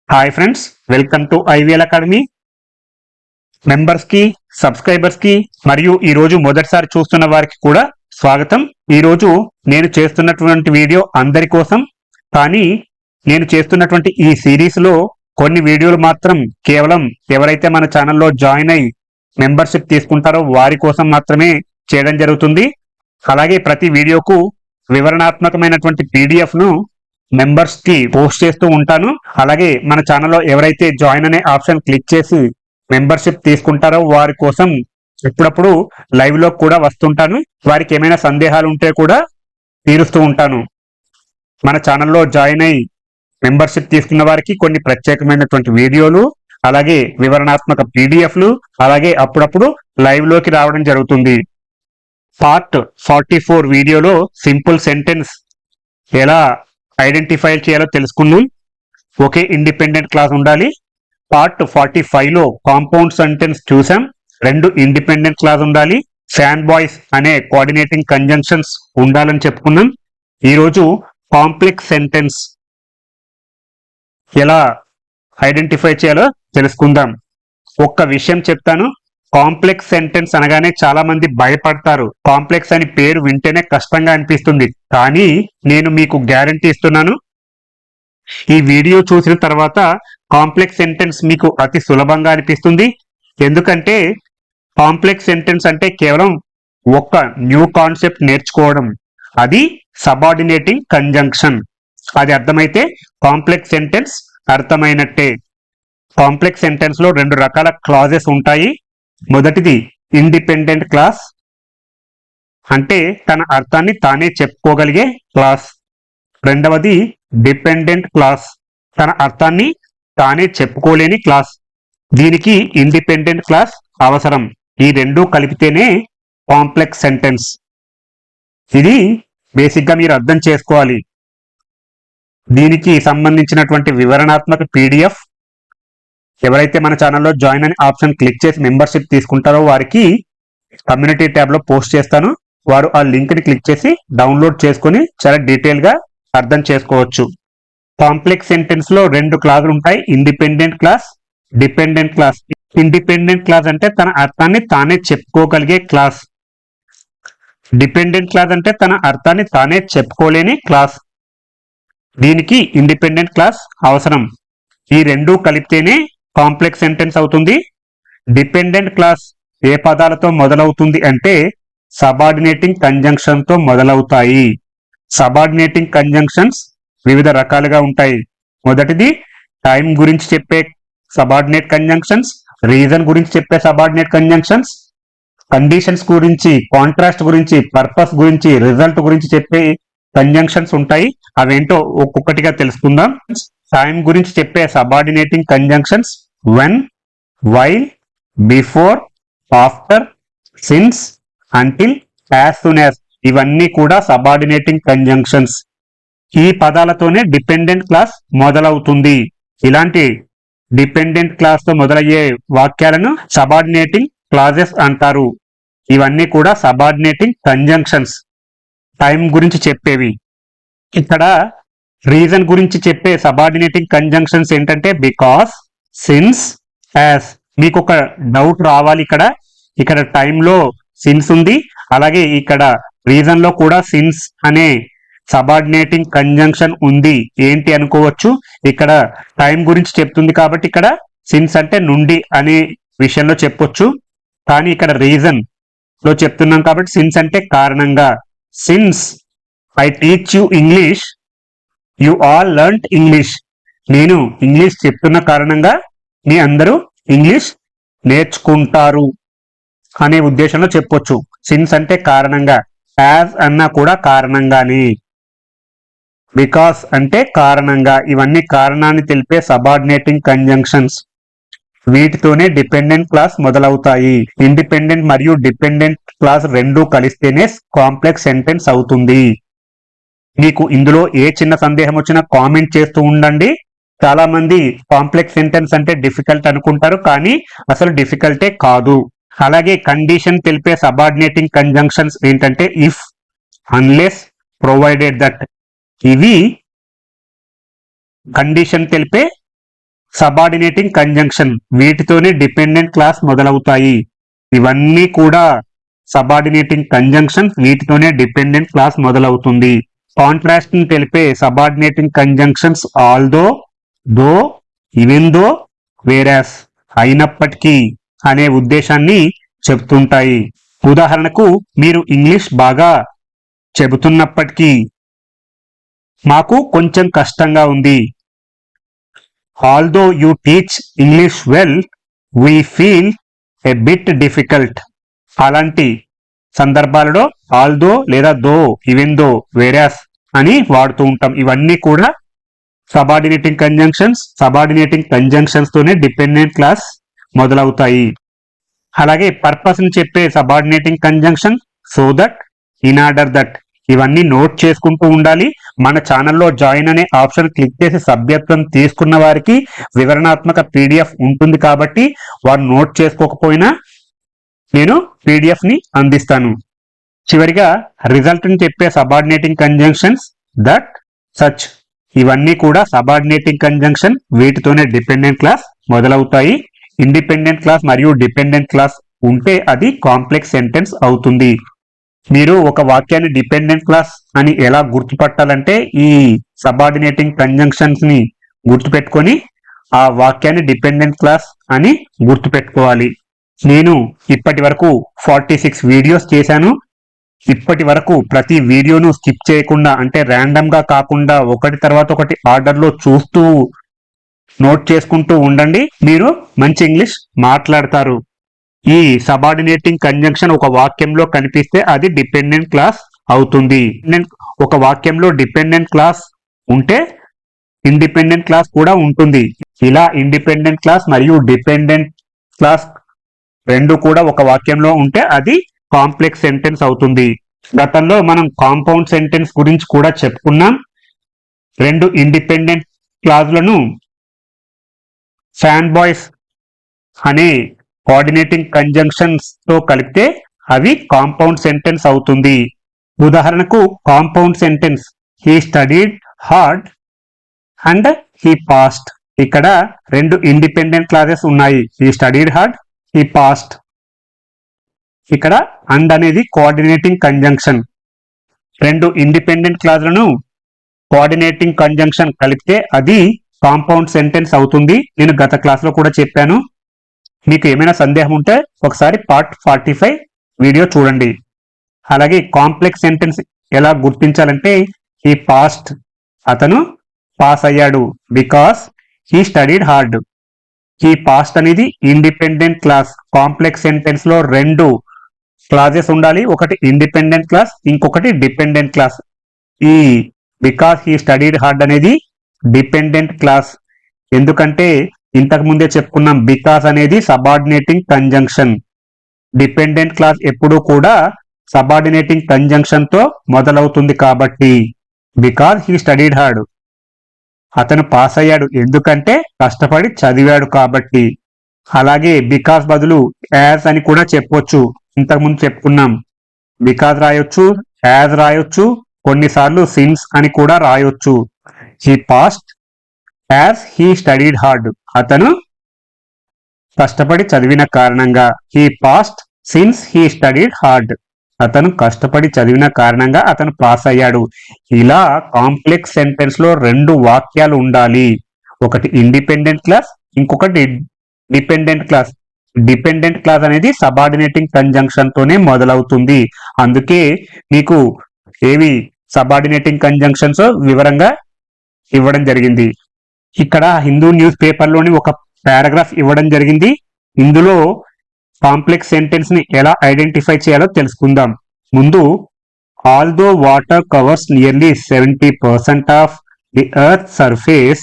Hi friends, welcome to IVL academy. Members కి, subscribers కి మరియు ఈ రోజు మొదటిసారి చూస్తున్న వారికి కూడా స్వాగతం. ఈ రోజు నేను చేస్తున్నటువంటి వీడియో అందరి కోసం, కానీ నేను చేస్తున్నటువంటి ఈ సిరీస్ లో కొన్ని వీడియోలు మాత్రం కేవలం ఎవరైతే మన ఛానల్లో జాయిన్ అయి మెంబర్షిప్ తీసుకుంటారో వారి కోసం మాత్రమే చేయడం జరుగుతుంది. అలాగే ప్రతి వీడియోకు వివరణాత్మకమైనటువంటి పీడిఎఫ్ ను మెంబర్స్ కి పోస్ట్ చేస్తూ ఉంటాను. అలాగే మన ఛానల్లో ఎవరైతే జాయిన్ అనే ఆప్షన్ క్లిక్ చేసి మెంబర్షిప్ తీసుకుంటారో వారి కోసం ఎప్పుడప్పుడు లైవ్ లో కూడా వస్తుంటాను. వారికి ఏమైనా సందేహాలు ఉంటే కూడా తీరుస్తూ ఉంటాను. మన ఛానల్లో జాయిన్ అయి మెంబర్షిప్ తీసుకున్న వారికి కొన్ని ప్రత్యేకమైనటువంటి వీడియోలు, అలాగే వివరణాత్మక పీడిఎఫ్లు, అలాగే అప్పుడప్పుడు లైవ్ లోకి రావడం జరుగుతుంది. పార్ట్ 44 వీడియోలో సింపుల్ సెంటెన్స్ ఎలా ఐడెంటిఫై చేయాలో తెలుసుకున్నాం. ఒకే ఇండిపెండెంట్ క్లాస్ ఉండాలి. పార్ట్ 45 లో కాంపౌండ్ సెంటెన్స్ చూసాం. 2 ఇండిపెండెంట్ క్లాస్ ఉండాలి. ఫ్యాన్ బాయ్స్ అనే కోఆర్డినేటింగ్ కంజంక్షన్స్ ఉండాలని చెప్పుకున్నాం. ఈరోజు కాంప్లెక్స్ సెంటెన్స్ ఎలా ఐడెంటిఫై చేయాలో తెలుసుకుందాం. ఒక్క విషయం చెప్తాను. కాంప్లెక్స్ సెంటెన్స్ అనగానే చాలా మంది భయపడతారు. కాంప్లెక్స్ అని పేరు వింటేనే కష్టంగా అనిపిస్తుంది. కానీ నేను మీకు గ్యారంటీ ఇస్తున్నాను, ఈ వీడియో చూసిన తర్వాత కాంప్లెక్స్ సెంటెన్స్ మీకు అతి సులభంగా అనిపిస్తుంది. ఎందుకంటే కాంప్లెక్స్ సెంటెన్స్ అంటే కేవలం ఒక్క న్యూ కాన్సెప్ట్ నేర్చుకోవడం. అది సబార్డినేటింగ్ కంజంక్షన్. అది అర్థమైతే కాంప్లెక్స్ సెంటెన్స్ అర్థమైనట్టే. కాంప్లెక్స్ సెంటెన్స్ లో 2 రకాల క్లాజెస్ ఉంటాయి. మొదటిది ఇండిపెండెంట్ క్లాస్, అంటే తన అర్థాన్ని తానే చెప్పుకోగలిగే క్లాస్. రెండవది డిపెండెంట్ క్లాస్, తన అర్థాన్ని తానే చెప్పుకోలేని క్లాస్. దీనికి ఇండిపెండెంట్ క్లాస్ అవసరం. ఈ రెండూ కలిపితేనే కాంప్లెక్స్ సెంటెన్స్. ఇది బేసిక్గా మీరు అర్థం చేసుకోవాలి. దీనికి సంబంధించినటువంటి వివరణాత్మక పీడిఎఫ్ ఎవరైతే మన ఛానల్లో జాయిన్ అనే ఆప్షన్ క్లిక్ చేసి మెంబర్షిప్ తీసుకుంటారో వారికి కమ్యూనిటీ ట్యాబ్ లో పోస్ట్ చేస్తాను. వారు ఆ లింక్ ని క్లిక్ చేసి డౌన్లోడ్ చేసుకుని చాలా డీటెయిల్ గా అర్థం చేసుకోవచ్చు. కాంప్లెక్స్ సెంటెన్స్ లో 2 క్లాసులు ఉంటాయి. Independent class, dependent class. Independent class అంటే తన అర్థాన్ని తానే చెప్పుకోగలిగే క్లాస్. డిపెండెంట్ క్లాస్ అంటే తన అర్థాన్ని తానే చెప్పుకోలేని క్లాస్. దీనికి ఇండిపెండెంట్ క్లాస్ అవసరం. ఈ రెండూ కలిపితేనే కాంప్లెక్స్ సెంటెన్స్ అవుతుంది. డిపెండెంట్ క్లాస్ ఏ పదాలతో మొదలవుతుంది అంటే సబార్డినేటింగ్ కంజంక్షన్ తో మొదలవుతాయి. సబార్డినేటింగ్ కంజంక్షన్స్ వివిధ రకాలుగా ఉంటాయి. మొదటిది టైం గురించి చెప్పే సబార్డినేట్ కంజంక్షన్స్, రీజన్ గురించి చెప్పే సబార్డినేట్ కంజంక్షన్స్, కండిషన్స్ గురించి, కాంట్రాస్ట్ గురించి, పర్పస్ గురించి, రిజల్ట్ గురించి చెప్పే కంజంక్షన్స్ ఉంటాయి. అవేంటో ఒక్కొక్కటిగా తెలుసుకుందాం. టైం గురించి చెప్పే subordinating conjunctions when, while, before, after, since, until, as soon as. ఇవన్నీ కూడా సబార్డినేటింగ్ కంజంక్షన్స్. ఈ పదాలతోనే డిపెండెంట్ క్లాస్ మొదలవుతుంది. ఇలాంటి డిపెండెంట్ క్లాస్ తో మొదలయ్యే వాక్యాలను సబార్డినేటింగ్ క్లాజెస్ అంటారు. ఇవన్నీ కూడా సబార్డినేటింగ్ కంజంక్షన్స్, టైం గురించి చెప్పేవి. ఇక్కడ రీజన్ గురించి చెప్పే సబార్డినేటింగ్ కంజంక్షన్స్ ఏంటంటే బికాస్, సిన్స్, యాజ్. మీకు ఒక డౌట్ రావాలి. ఇక్కడ టైంలో సిన్స్ ఉంది, అలాగే ఇక్కడ రీజన్ లో కూడా సిన్స్ అనే సబార్డినేటింగ్ కంజంక్షన్ ఉంది. ఏంటి అనుకోవచ్చు. ఇక్కడ టైం గురించి చెప్తుంది కాబట్టి ఇక్కడ సిన్స్ అంటే నుండి అనే విషయంలో చెప్పొచ్చు. కానీ ఇక్కడ రీజన్ లో చెప్తున్నాం కాబట్టి సిన్స్ అంటే కారణంగా. Since I teach you English, you all learned English. నేను ఇంగ్లీష్ చెప్తున్న కారణంగా మీ అందరూ ఇంగ్లీష్ నేర్చుకుంటారు అనే ఉద్దేశంలో చెప్పొచ్చు. సిన్స్ అంటే కారణంగా, యాజ్ అన్నా కూడా కారణంగానే, బికాస్ అంటే కారణంగా. ఇవన్నీ కారణాన్ని తెలిపే సబార్డినేటింగ్ కంజంక్షన్స్. వీటితోనే డిపెండెంట్ క్లాస్ మొదలవుతాయి. ఇండిపెండెంట్ మరియు డిపెండెంట్ క్లాస్ రెండూ కలిస్తేనే కాంప్లెక్స్ సెంటెన్స్ అవుతుంది. మీకు ఇందులో ఏ చిన్న సందేహం వచ్చినా కామెంట్ చేస్తూ ఉండండి. చాలా మంది కాంప్లెక్స్ సెంటెన్స్ అంటే డిఫికల్ట్ అనుకుంటారు, కానీ అసలు డిఫికల్టే కాదు. అలాగే కండిషన్ తెలిపే సబార్డినేటింగ్ కంజంక్షన్స్ ఏంటంటే ఇఫ్, అన్లెస్, ప్రొవైడెడ్ దట్. ఇవి కండిషన్ తెలిపే సబార్డినేటింగ్ కంజంక్షన్ వీటితోనే డిపెండెంట్ క్లాస్ మొదలవుతాయి. ఇవన్నీ కూడా సబార్డినేటింగ్ కంజంక్షన్ వీటితోనే డిపెండెంట్ క్లాస్ మొదలవుతుంది. కాంట్రాస్ట్ ని తెలిపే సబార్డినేటింగ్ కంజంక్షన్స్ ఆల్దో, దో, ఈవెన్ దో, వేరాస్, అయినప్పటికీ అనే ఉద్దేశాన్ని చెబుతుంటాయి. ఉదాహరణకు మీరు ఇంగ్లీష్ బాగా చెబుతున్నప్పటికీ మాకు కొంచెం కష్టంగా ఉంది. Although you teach English well we feel a bit difficult. అలాంటి సందర్భాలలో ఆల్దో లేదా దో, ఈవెన్ దో, వేరాస్ అని వాడుతూ ఉంటాం. ఇవన్నీ కూడా సబార్డినేటింగ్ కంజంక్షన్స్. సబార్డినేటింగ్ కంజంక్షన్స్ తోనే డిపెండెంట్ క్లాస్ మొదలవుతాయి. అలాగే పర్పస్ ని చెప్పే subordinating conjunction so that, in order that, ఇవన్నీ నోట్ చేసుకుంటూ ఉండాలి. మన ఛానల్లో జాయిన్ అనే ఆప్షన్ క్లిక్ చేసి సభ్యత్వం తీసుకున్న వారికి వివరణాత్మక పీడిఎఫ్ ఉంటుంది కాబట్టి వారు నోట్ చేసుకోకపోయినా నేను పీడిఎఫ్ ని అందిస్తాను. చివరిగా రిజల్ట్ ని చెప్పే సబార్డినేటింగ్ కంజంక్షన్స్ దట్, సచ్, ఇవన్నీ కూడా సబార్డినేటింగ్ కంజంక్షన్ వీటితోనే డిపెండెంట్ క్లాస్ మొదలవుతాయి. ఇండిపెండెంట్ క్లాస్ మరియు డిపెండెంట్ క్లాస్ ఉంటే అది కాంప్లెక్స్ సెంటెన్స్ అవుతుంది. మీరు ఒక వాక్యాన్ని డిపెండెంట్ క్లాస్ అని ఎలా గుర్తుపట్టాలంటే ఈ సబార్డినేటింగ్ కంజంక్షన్స్ ని గుర్తుపెట్టుకొని ఆ వాక్యాన్ని డిపెండెంట్ క్లాస్ అని గుర్తుపెట్టుకోవాలి. నేను ఇప్పటి వరకు 46 వీడియోస్ చేశాను. ఇప్పటి వరకు ప్రతి వీడియోను స్కిప్ చేయకుండా, అంటే ర్యాండమ్ గా కాకుండా ఒకటి తర్వాత ఒకటి ఆర్డర్ లో చూస్తూ నోట్ చేసుకుంటూ ఉండండి. మీరు మంచి ఇంగ్లీష్ మాట్లాడతారు. ఈ సబార్డినేటింగ్ కంజంక్షన్ ఒక వాక్యంలో కనిపిస్తే అది డిపెండెంట్ క్లాస్ అవుతుంది. ఒక వాక్యంలో డిపెండెంట్ క్లాస్ ఉంటే ఇండిపెండెంట్ క్లాస్ కూడా ఉంటుంది. ఇలా ఇండిపెండెంట్ క్లాస్ మరియు డిపెండెంట్ క్లాస్ రెండు కూడా ఒక వాక్యంలో ఉంటే అది కాంప్లెక్స్ సెంటెన్స్ అవుతుంది. గతంలో మనం కాంపౌండ్ సెంటెన్స్ గురించి కూడా చెప్పుకున్నాం. రెండు ఇండిపెండెంట్ క్లాజులను ఫ్యాన్ బాయ్స్ అనే కోఆర్డినేటింగ్ కంజంక్షన్స్ తో కలిపితే అవి కాంపౌండ్ సెంటెన్స్ అవుతుంది. ఉదాహరణకు compound sentence he studied hard and he passed. ఇక్కడ రెండు ఇండిపెండెంట్ క్లాజెస్ ఉన్నాయి. He studied hard, he passed. ఇక్కడ అండ్ అనేది కోఆర్డినేటింగ్ కంజంక్షన్. రెండు ఇండిపెండెంట్ క్లాజులను కోఆర్డినేటింగ్ కంజంక్షన్ కలిపితే అది కాంపౌండ్ సెంటెన్స్ అవుతుంది. నేను గత క్లాస్ లో కూడా చెప్పాను. మీకు ఏమైనా సందేహం ఉంటే ఒకసారి పార్ట్ 45 వీడియో చూడండి. అలాగే కాంప్లెక్స్ సెంటెన్స్ ఎలా గుర్తించాలంటే హీ పాస్డ్, అతను పాస్ అయ్యాడు, because he studied hard. He passed అనేది ఇండిపెండెంట్ క్లాస్. కాంప్లెక్స్ సెంటెన్స్ లో రెండు క్లాజెస్ ఉండాలి. ఒకటి ఇండిపెండెంట్ క్లాస్, ఇంకొకటి డిపెండెంట్ క్లాస్. ఈ బికాస్ హీ స్టడీడ్ హార్డ్ అనేది డిపెండెంట్ క్లాస్. ఎందుకంటే ఇంతకు ముందే చెప్పుకున్నాం, బికాస్ అనేది సబార్డినేటింగ్ కంజంక్షన్. డిపెండెంట్ క్లాస్ ఎప్పుడూ కూడా సబార్డినేటింగ్ కంజంక్షన్ తో మొదలవుతుంది. కాబట్టి బికాస్ హీ స్టడీడ్ హార్డ్, అతను పాస్ అయ్యాడు ఎందుకంటే కష్టపడి చదివాడు కాబట్టి. అలాగే బికాస్ బదులు యాజ్ అని కూడా చెప్పొచ్చు. ఇంతకుముందు చెప్పుకున్నాం, బికాస్ రాయొచ్చు, యాజ్ రాయొచ్చు, కొన్నిసార్లు సిన్స్ అని కూడా రాయొచ్చు. He passed as he studied hard, అతను కష్టపడి చదివిన కారణంగా. He passed since he studied hard, అతను కష్టపడి చదివిన కారణంగా అతను పాస్ అయ్యాడు. ఇలా కాంప్లెక్స్ సెంటెన్స్ లో రెండు వాక్యాలు ఉండాలి. ఒకటి ఇండిపెండెంట్ క్లాస్, ఇంకొకటి డిపెండెంట్ క్లాస్. డిపెండెంట్ క్లాస్ అనేది సబార్డినేటింగ్ కంజంక్షన్ తోనే మొదలవుతుంది. అందుకే మీకు ఏవి సబార్డినేటింగ్ కంజంక్షన్స్ వివరంగా ఇవ్వడం జరిగింది. ఇక్కడ హిందూ న్యూస్ పేపర్ లోని ఒక పారాగ్రాఫ్ ఇవ్వడం జరిగింది. ఇందులో కాంప్లెక్స్ సెంటెన్స్ ని ఎలా ఐడెంటిఫై చేయాలో తెలుసుకుందాం. ముందు, although water covers nearly 70% of the earth surface,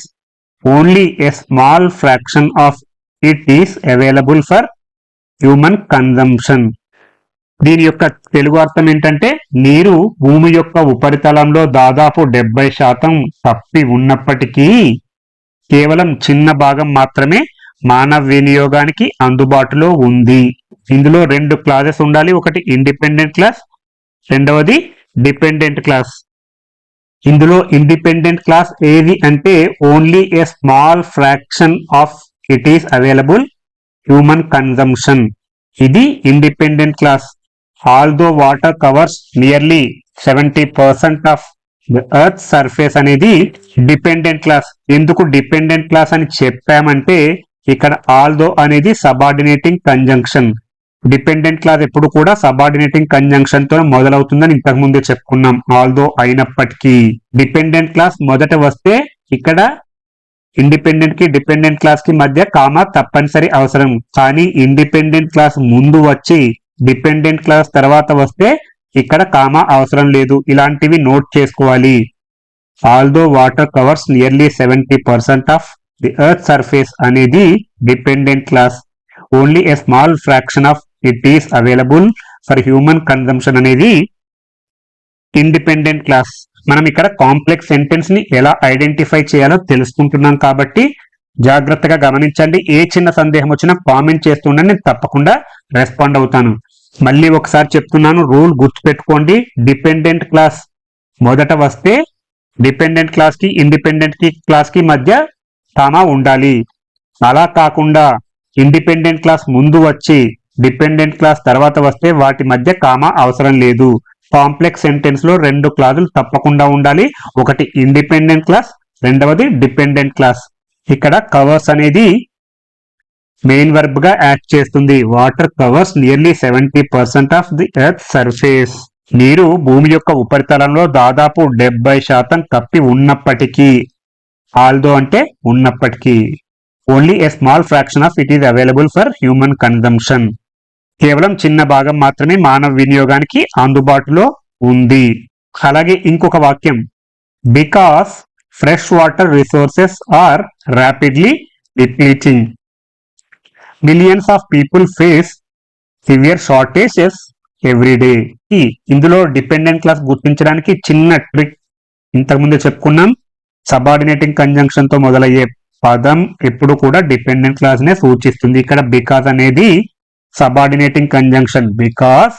only a small fraction of it is available for human consumption. దీని యొక్క తెలుగు అర్థం ఏంటంటే, నీరు భూమి యొక్క ఉపరితలంలో దాదాపు 70% తప్పి ఉన్నప్పటికీ కేవలం చిన్న భాగం మాత్రమే మానవ వినియోగానికి అందుబాటులో ఉంది. ఇందులో రెండు క్లాజెస్ ఉండాలి. ఒకటి ఇండిపెండెంట్ క్లాస్, రెండవది డిపెండెంట్ క్లాస్. ఇందులో ఇండిపెండెంట్ క్లాస్ ఏది అంటే only a small fraction of it is available human consumption. ఇది independent clause. Although water covers nearly 70% of the earth surface అనేది డిపెండెంట్ క్లాస్. ఎందుకు డిపెండెంట్ క్లాస్ అని చెప్పామంటే ఇక్కడ ఆల్దో అనేది సబార్డినేటింగ్ కంజంక్షన్. డిపెండెంట్ క్లాస్ ఎప్పుడు కూడా సబార్డినేటింగ్ కంజంక్షన్ తో మొదలవుతుందని ఇంతకు ముందే చెప్పుకున్నాం. ఆల్దో అయినప్పటికీ డిపెండెంట్ క్లాస్ మొదట వస్తే ఇక్కడ ఇండిపెండెంట్ కి డిపెండెంట్ క్లాస్ కి మధ్య కామా తప్పనిసరి అవసరం. కానీ ఇండిపెండెంట్ క్లాస్ ముందు వచ్చి డిపెండెంట్ క్లాస్ తర్వాత వస్తే ఇక్కడ కామా అవసరం లేదు. ఇలాంటివి నోట్ చేసుకోవాలి. Although water covers nearly 70% of the earth surface అనేది dependent clause. Only a small fraction of it is available for human consumption అనేది ఇండిపెండెంట్ క్లాస్. మనం ఇక్కడ కాంప్లెక్స్ సెంటెన్స్ ని ఎలా ఐడెంటిఫై చేయాలో తెలుసుకుంటున్నాం కాబట్టి జాగ్రత్తగా గమనించండి. ఏ చిన్న సందేహం వచ్చినా కామెంట్ చేస్తుండే నేను తప్పకుండా రెస్పాండ్ అవుతాను. మళ్ళీ ఒకసారి చెప్తున్నాను, రూల్ గుర్తుపెట్టుకోండి. డిపెండెంట్ క్లాస్ మొదట వస్తే డిపెండెంట్ క్లాస్ కి ఇండిపెండెంట్ క్లాస్ కి మధ్య కామా ఉండాలి. అలా కాకుండా ఇండిపెండెంట్ క్లాస్ ముందు వచ్చి డిపెండెంట్ క్లాస్ తర్వాత వస్తే వాటి మధ్య కామా అవసరం లేదు. కాంప్లెక్స్ సెంటెన్స్ లో రెండు క్లాజులు తప్పకుండా ఉండాలి. ఒకటి ఇండిపెండెంట్ క్లాస్, రెండవది డిపెండెంట్ క్లాస్. ఇక్కడ కవర్స్ అనేది మెయిన్ వర్బ్ గా యాక్ట్ చేస్తుంది. Water covers nearly 70% of the earth surface. నీరు భూమి యొక్క ఉపరితలంలో దాదాపు 70% కప్పి ఉన్నప్పటికీ, ఆల్దో అంటే ఉన్నప్పటికీ, only a small fraction of it is available for human consumption. కేవలం చిన్న భాగం మాత్రమే మానవ వినియోగానికి అందుబాటులో ఉంది. అలాగే ఇంకొక వాక్యం, because fresh water resources are rapidly depleting, millions of people face severe shortages every day. ఇందులో డిపెండెంట్ క్లాస్ గుర్తించడానికి చిన్న ట్రిక్ ఇంతకుముందే చెప్పుకున్నాం. సబార్డినేటింగ్ కంజంక్షన్ తో మొదలయ్యే పదం ఎప్పుడు కూడా డిపెండెంట్ క్లాస్ నే సూచిస్తుంది. ఇక్కడ బికాస్ అనేది subordinating conjunction. Because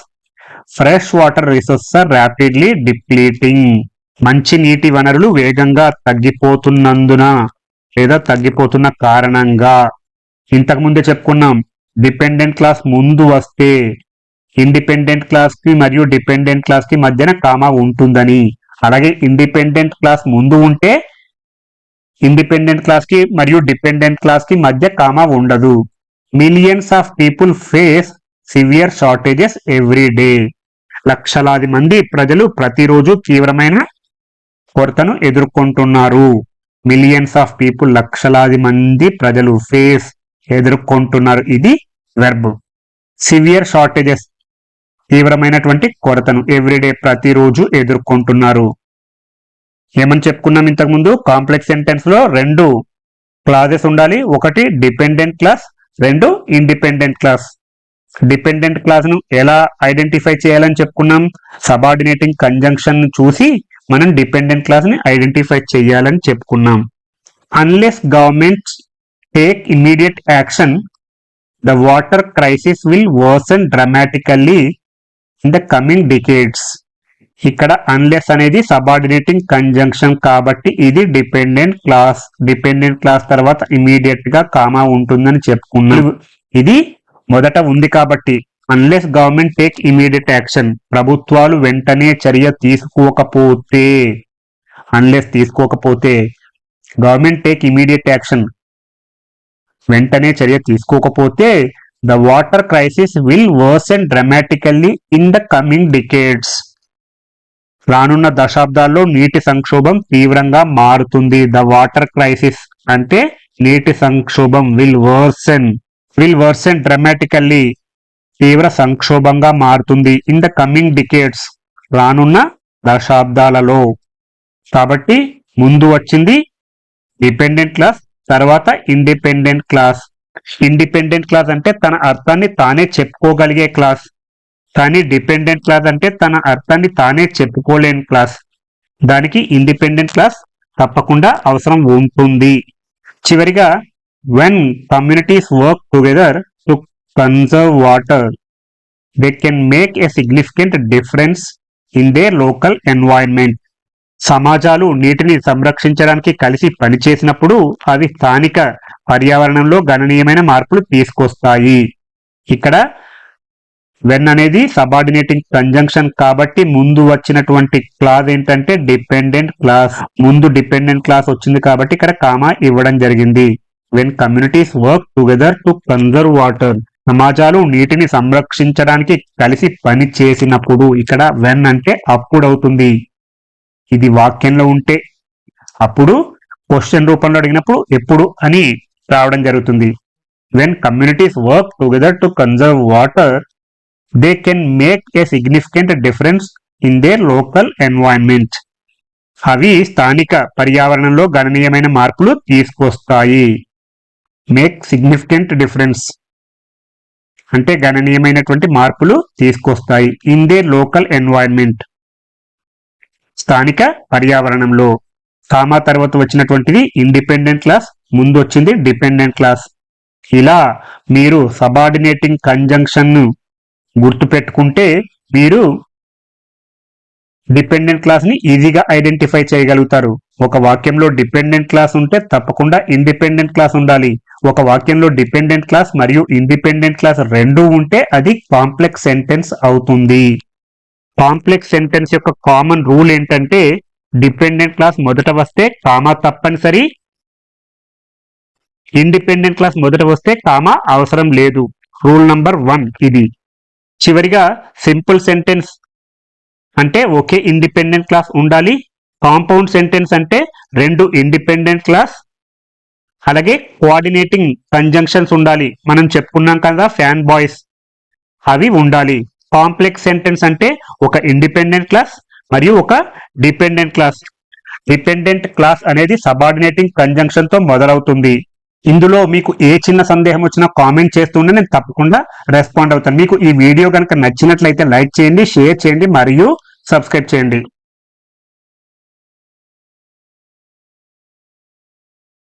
fresh water resources are rapidly depleting. మంచి నీటి వనరులు వేగంగా తగ్గిపోతున్నందున లేదా తగ్గిపోతున్న కారణంగా. ఇంతకు ముందే చెప్పుకున్నాం, డిపెండెంట్ క్లాస్ ముందు వస్తే ఇండిపెండెంట్ క్లాస్ కి మరియు డిపెండెంట్ క్లాస్ కి మధ్యన కామా ఉంటుందని. అలాగే ఇండిపెండెంట్ క్లాస్ ముందు ఉంటే ఇండిపెండెంట్ క్లాస్ కి మరియు డిపెండెంట్ క్లాస్ కి మధ్య కామా ఉండదు. Millions of people face severe shortages every day. లక్షలాది మంది ప్రజలు ప్రతిరోజు తీవ్రమైన కొరతను ఎదుర్కొంటున్నారు. మిలియన్స్ ఆఫ్ పీపుల్, లక్షలాది మంది ప్రజలు, ఫేస్ ఎదుర్కొంటున్నారు. ఇది వెర్బ్. సివియర్ షార్టేజెస్ తీవ్రమైనటువంటి కొరతను, ఎవ్రీడే ప్రతిరోజు ఎదుర్కొంటున్నారు. ఏమని చెప్పుకున్నాం ఇంతకుముందు, కాంప్లెక్స్ సెంటెన్స్ లో రెండు క్లాజెస్ ఉండాలి. ఒకటి డిపెండెంట్ క్లాస్, రెండు ఇండిపెండెంట్ క్లాస్. డిపెండెంట్ క్లాస్ ను ఎలా ఐడెంటిఫై చేయాలని చెప్పుకున్నాం, సబార్డినేటింగ్ కంజంక్షన్ చూసి మనం డిపెండెంట్ క్లాస్ ని ఐడెంటిఫై చేయాలని చెప్పుకున్నాం. Unless government take immediate action, the water crisis will worsen dramatically in the coming decades. ఇక్కడ అన్లెస్ అనేది సబార్డినేటింగ్ కంజంక్షన్ కాబట్టి ఇది డిపెండెంట్ క్లాస్. డిపెండెంట్ క్లాస్ తర్వాత ఇమీడియట్ గా కామా ఉంటుందని చెప్పుకున్నాం. ఇది మొదట ఉంది కాబట్టి unless government take immediate action, ప్రభుత్వాలు వెంటనే చర్య తీసుకోకపోతే, అన్లెస్ తీసుకోకపోతే, గవర్నమెంట్ టేక్ ఇమీడియట్ యాక్షన్ వెంటనే చర్య తీసుకోకపోతే, the water crisis will worsen dramatically in the coming decades. రానున్న దశాబ్దాల్లో నీటి సంక్షోభం తీవ్రంగా మారుతుంది. ద వాటర్ క్రైసిస్ అంటే నీటి సంక్షోభం. విల్ వర్సన్ డ్రామాటికల్లీ తీవ్ర సంక్షోభంగా మారుతుంది. ఇన్ ద కమింగ్ డికేడ్స్ రానున్న దశాబ్దాలలో. కాబట్టి ముందు వచ్చింది డిపెండెంట్ క్లాస్, తర్వాత ఇండిపెండెంట్ క్లాస్. ఇండిపెండెంట్ క్లాస్ అంటే తన అర్థాన్ని తానే చెప్పుకోగలిగే క్లాస్. కానీ డిపెండెంట్ క్లాస్ అంటే తన అర్థాన్ని తానే చెప్పుకోలేని క్లాస్. దానికి ఇండిపెండెంట్ క్లాస్ తప్పకుండా అవసరం ఉంటుంది. చివరిగా, when communities work together to conserve water, they can make a significant difference in their local environment. సమాజాలు నీటిని సంరక్షించడానికి కలిసి పనిచేసినప్పుడు అవి స్థానిక పర్యావరణంలో గణనీయమైన మార్పులు తీసుకొస్తాయి. ఇక్కడ వెన్ అనేది సబార్డినేటింగ్ కంజంక్షన్ కాబట్టి ముందు వచ్చినటువంటి క్లాజ్ ఏంటంటే డిపెండెంట్ క్లాస్. ముందు డిపెండెంట్ క్లాస్ వచ్చింది కాబట్టి ఇక్కడ కామా ఇవ్వడం జరిగింది. When communities work together to conserve water, సమాజాలు నీటిని సంరక్షించడానికి కలిసి పని చేసినప్పుడు, ఇక్కడ వెన్ అంటే అప్పుడు అవుతుంది. ఇది వాక్యంలో ఉంటే అప్పుడు, క్వశ్చన్ రూపంలో అడిగినప్పుడు ఎప్పుడు అని రావడం జరుగుతుంది. When communities work together to conserve water they can make a significant difference in there local environment. అవి స్థానిక పర్యావరణంలో గణనీయమైన మార్పులు తీసుకొస్తాయి. మేక్ సిగ్నిఫికెంట్ డిఫరెన్స్ అంటే గణనీయమైనటువంటి మార్పులు తీసుకొస్తాయి. ఇన్ దేర్ లోకల్ ఎన్వైరన్మెంట్, స్థానిక పర్యావరణంలో. కామా తర్వాత వచ్చినటువంటిది ఇండిపెండెంట్ క్లాస్, ముందు వచ్చింది డిపెండెంట్ క్లాస్. ఇలా మీరు సబార్డినేటింగ్ కంజంక్షన్ ను గుర్తుపెట్టుకుంటే మీరు డిపెండెంట్ క్లాస్ ని ఈజీగా ఐడెంటిఫై చేయగలుగుతారు. ఒక వాక్యంలో డిపెండెంట్ క్లాస్ ఉంటే తప్పకుండా ఇండిపెండెంట్ క్లాస్ ఉండాలి. ఒక వాక్యంలో డిపెండెంట్ క్లాస్ మరియు ఇండిపెండెంట్ క్లాస్ రెండూ ఉంటే అది కాంప్లెక్స్ సెంటెన్స్ అవుతుంది. కాంప్లెక్స్ సెంటెన్స్ యొక్క కామన్ రూల్ ఏంటంటే డిపెండెంట్ క్లాస్ మొదట వస్తే కామా తప్పనిసరి, ఇండిపెండెంట్ క్లాస్ మొదట వస్తే కామా అవసరం లేదు. రూల్ నంబర్ 1 ఇది. చివరిగా సింపుల్ సెంటెన్స్ అంటే ఒకే ఇండిపెండెంట్ క్లాస్ ఉండాలి. కాంపౌండ్ సెంటెన్స్ అంటే రెండు ఇండిపెండెంట్ క్లాస్ అలాగే కోఆర్డినేటింగ్ కంజంక్షన్స్ ఉండాలి. మనం చెప్పుకున్నాం కదా ఫ్యాన్ బాయ్స్, అవి ఉండాలి. కాంప్లెక్స్ సెంటెన్స్ అంటే ఒక ఇండిపెండెంట్ క్లాస్ మరియు ఒక డిపెండెంట్ క్లాస్. డిపెండెంట్ క్లాస్ అనేది సబార్డినేటింగ్ కంజంక్షన్ తో మొదలవుతుంది. ఇందులో మీకు ఏ చిన్న సందేహం వచ్చినా కామెంట్ చేస్తుంటే నేను తప్పకుండా రెస్పాండ్ అవుతాను. మీకు ఈ వీడియో కనుక నచ్చినట్లయితే లైక్ చేయండి, షేర్ చేయండి మరియు సబ్స్క్రైబ్ చేయండి.